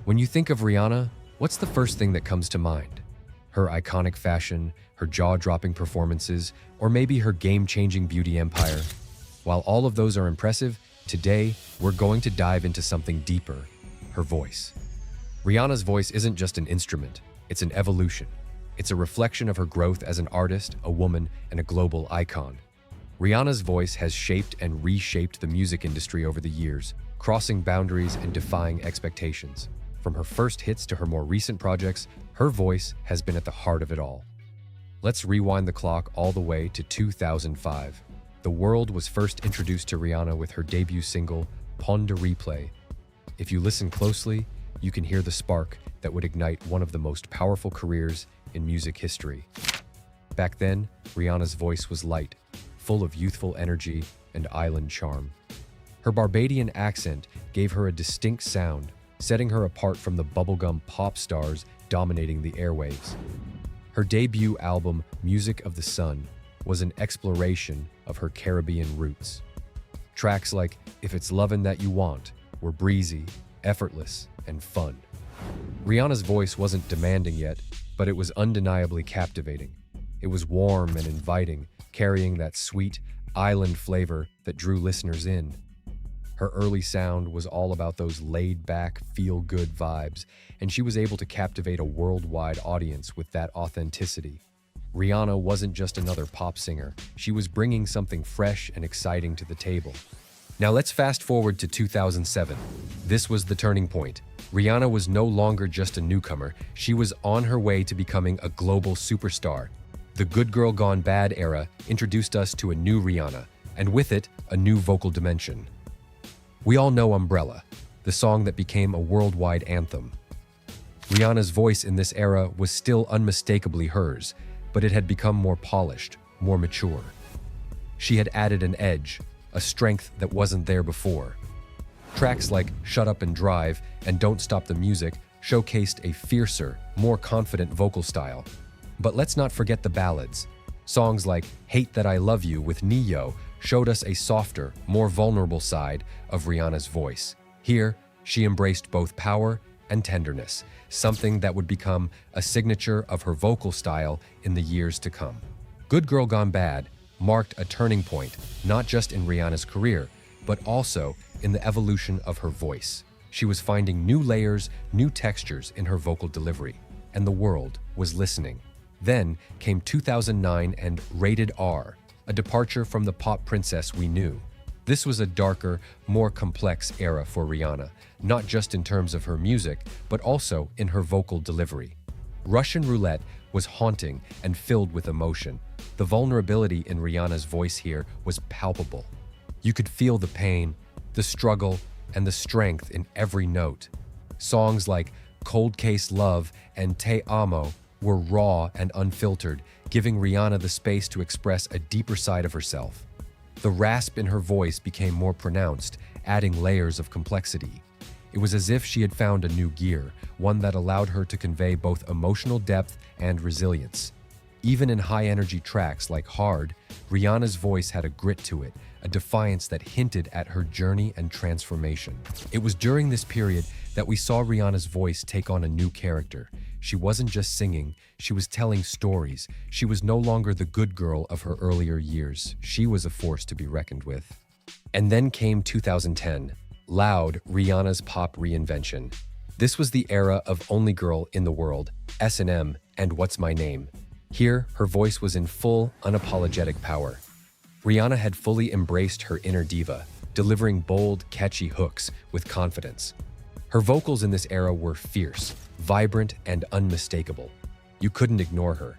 When you think of Rihanna, what's the first thing that comes to mind? Her iconic fashion, her jaw-dropping performances, or maybe her game-changing beauty empire? While all of those are impressive, today we're going to dive into something deeper: her voice. Rihanna's voice isn't just an instrument, it's an evolution. It's a reflection of her growth as an artist, a woman, and a global icon. Rihanna's voice has shaped and reshaped the music industry over the years, crossing boundaries and defying expectations. From her first hits to her more recent projects, her voice has been at the heart of it all. Let's rewind the clock all the way to 2005. The world was first introduced to Rihanna with her debut single, Pon de Replay. If you listen closely, you can hear the spark that would ignite one of the most powerful careers in music history. Back then, Rihanna's voice was light, full of youthful energy and island charm. Her Barbadian accent gave her a distinct sound, setting her apart from the bubblegum pop stars dominating the airwaves. Her debut album, Music of the Sun, was an exploration of her Caribbean roots. Tracks like If It's Lovin' That You Want were breezy, effortless, and fun. Rihanna's voice wasn't demanding yet, but it was undeniably captivating. It was warm and inviting, carrying that sweet, island flavor that drew listeners in. Her early sound was all about those laid-back, feel-good vibes, and she was able to captivate a worldwide audience with that authenticity. Rihanna wasn't just another pop singer, she was bringing something fresh and exciting to the table. Now let's fast forward to 2007. This was the turning point. Rihanna was no longer just a newcomer, she was on her way to becoming a global superstar. The Good Girl Gone Bad era introduced us to a new Rihanna, and with it, a new vocal dimension. We all know Umbrella, the song that became a worldwide anthem. Rihanna's voice in this era was still unmistakably hers, but it had become more polished, more mature. She had added an edge, a strength that wasn't there before. Tracks like Shut Up and Drive and Don't Stop the Music showcased a fiercer, more confident vocal style. But let's not forget the ballads. Songs like Hate That I Love You with Ne-Yo showed us a softer, more vulnerable side of Rihanna's voice. Here, she embraced both power and tenderness, something that would become a signature of her vocal style in the years to come. Good Girl Gone Bad marked a turning point, not just in Rihanna's career, but also in the evolution of her voice. She was finding new layers, new textures in her vocal delivery, and the world was listening. Then came 2009 and Rated R, a departure from the pop princess we knew. This was a darker, more complex era for Rihanna, not just in terms of her music, but also in her vocal delivery. Russian Roulette was haunting and filled with emotion. The vulnerability in Rihanna's voice here was palpable. You could feel the pain, the struggle, and the strength in every note. Songs like Cold Case Love and Te Amo were raw and unfiltered, giving Rihanna the space to express a deeper side of herself. The rasp in her voice became more pronounced, adding layers of complexity. It was as if she had found a new gear, one that allowed her to convey both emotional depth and resilience. Even in high-energy tracks like Hard, Rihanna's voice had a grit to it, a defiance that hinted at her journey and transformation. It was during this period that we saw Rihanna's voice take on a new character. She wasn't just singing, she was telling stories. She was no longer the good girl of her earlier years. She was a force to be reckoned with. And then came 2010, Loud, Rihanna's pop reinvention. This was the era of Only Girl in the World, S&M, and What's My Name. Here, her voice was in full, unapologetic power. Rihanna had fully embraced her inner diva, delivering bold, catchy hooks with confidence. Her vocals in this era were fierce, vibrant, and unmistakable. You couldn't ignore her.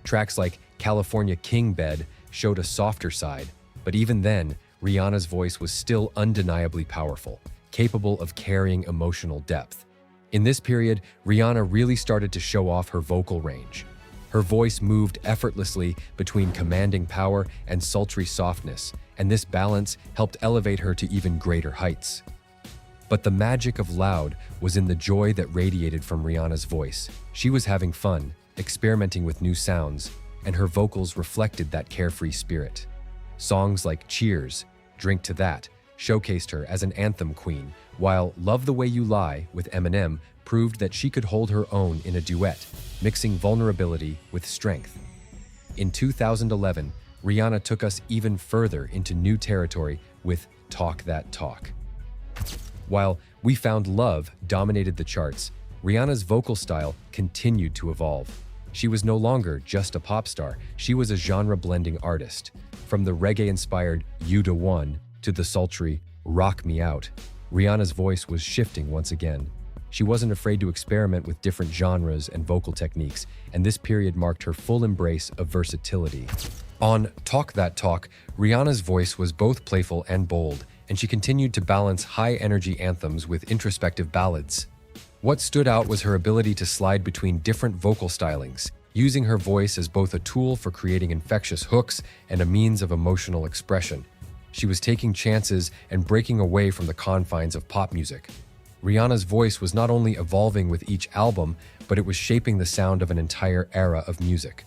Tracks like California King Bed showed a softer side, but even then, Rihanna's voice was still undeniably powerful, capable of carrying emotional depth. In this period, Rihanna really started to show off her vocal range. Her voice moved effortlessly between commanding power and sultry softness, and this balance helped elevate her to even greater heights. But the magic of Loud was in the joy that radiated from Rihanna's voice. She was having fun, experimenting with new sounds, and her vocals reflected that carefree spirit. Songs like Cheers, Drink to That, showcased her as an anthem queen, while Love the Way You Lie with Eminem proved that she could hold her own in a duet, mixing vulnerability with strength. In 2011, Rihanna took us even further into new territory with Talk That Talk. While We Found Love dominated the charts, Rihanna's vocal style continued to evolve. She was no longer just a pop star, she was a genre-blending artist. From the reggae-inspired You Da One to the sultry Rock Me Out, Rihanna's voice was shifting once again. She wasn't afraid to experiment with different genres and vocal techniques, and this period marked her full embrace of versatility. On Talk That Talk, Rihanna's voice was both playful and bold, and she continued to balance high-energy anthems with introspective ballads. What stood out was her ability to slide between different vocal stylings, using her voice as both a tool for creating infectious hooks and a means of emotional expression. She was taking chances and breaking away from the confines of pop music. Rihanna's voice was not only evolving with each album, but it was shaping the sound of an entire era of music.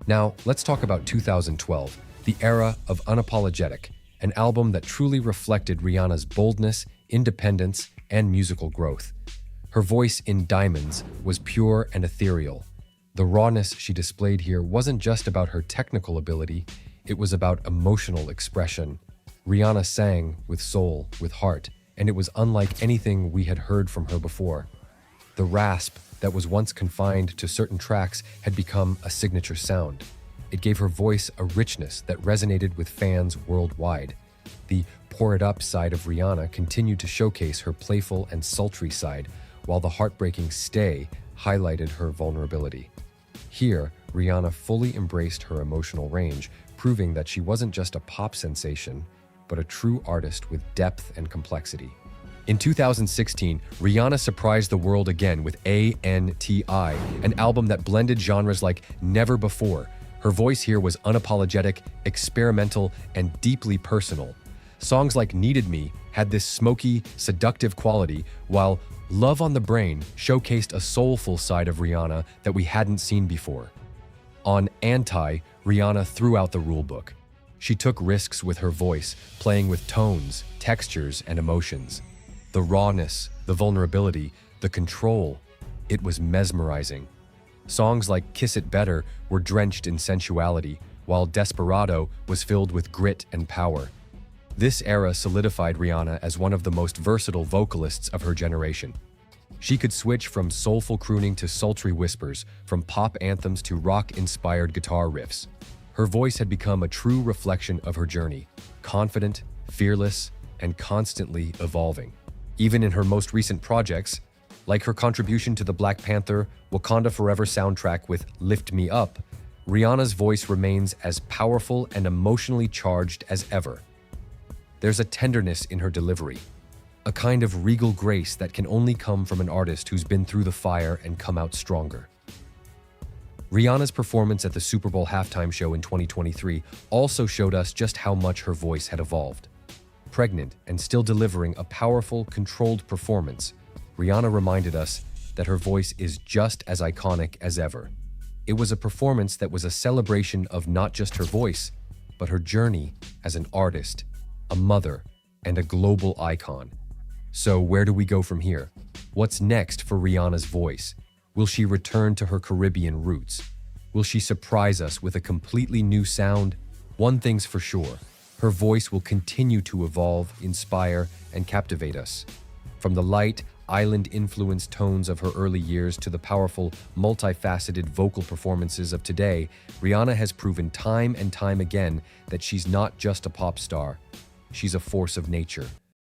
Now, let's talk about 2012, the era of Unapologetic, an album that truly reflected Rihanna's boldness, independence, and musical growth. Her voice in Diamonds was pure and ethereal. The rawness she displayed here wasn't just about her technical ability, it was about emotional expression. Rihanna sang with soul, with heart, and it was unlike anything we had heard from her before. The rasp that was once confined to certain tracks had become a signature sound. It gave her voice a richness that resonated with fans worldwide. The Pour It Up side of Rihanna continued to showcase her playful and sultry side, while the heartbreaking Stay highlighted her vulnerability. Here, Rihanna fully embraced her emotional range, proving that she wasn't just a pop sensation, but a true artist with depth and complexity. In 2016, Rihanna surprised the world again with ANTI, an album that blended genres like never before. Her voice here was unapologetic, experimental, and deeply personal. Songs like Needed Me had this smoky, seductive quality, while Love on the Brain showcased a soulful side of Rihanna that we hadn't seen before. On Anti, Rihanna threw out the rulebook. She took risks with her voice, playing with tones, textures, and emotions. The rawness, the vulnerability, the control, it was mesmerizing. Songs like Kiss It Better were drenched in sensuality, while Desperado was filled with grit and power. This era solidified Rihanna as one of the most versatile vocalists of her generation. She could switch from soulful crooning to sultry whispers, from pop anthems to rock-inspired guitar riffs. Her voice had become a true reflection of her journey, confident, fearless, and constantly evolving. Even in her most recent projects, like her contribution to the Black Panther Wakanda Forever soundtrack with Lift Me Up, Rihanna's voice remains as powerful and emotionally charged as ever. There's a tenderness in her delivery, a kind of regal grace that can only come from an artist who's been through the fire and come out stronger. Rihanna's performance at the Super Bowl halftime show in 2023 also showed us just how much her voice had evolved. Pregnant and still delivering a powerful, controlled performance, Rihanna reminded us that her voice is just as iconic as ever. It was a performance that was a celebration of not just her voice, but her journey as an artist, a mother, and a global icon. So where do we go from here? What's next for Rihanna's voice? Will she return to her Caribbean roots? Will she surprise us with a completely new sound? One thing's for sure, her voice will continue to evolve, inspire, and captivate us. From the light, island-influenced tones of her early years to the powerful, multifaceted vocal performances of today, Rihanna has proven time and time again that she's not just a pop star. She's a force of nature,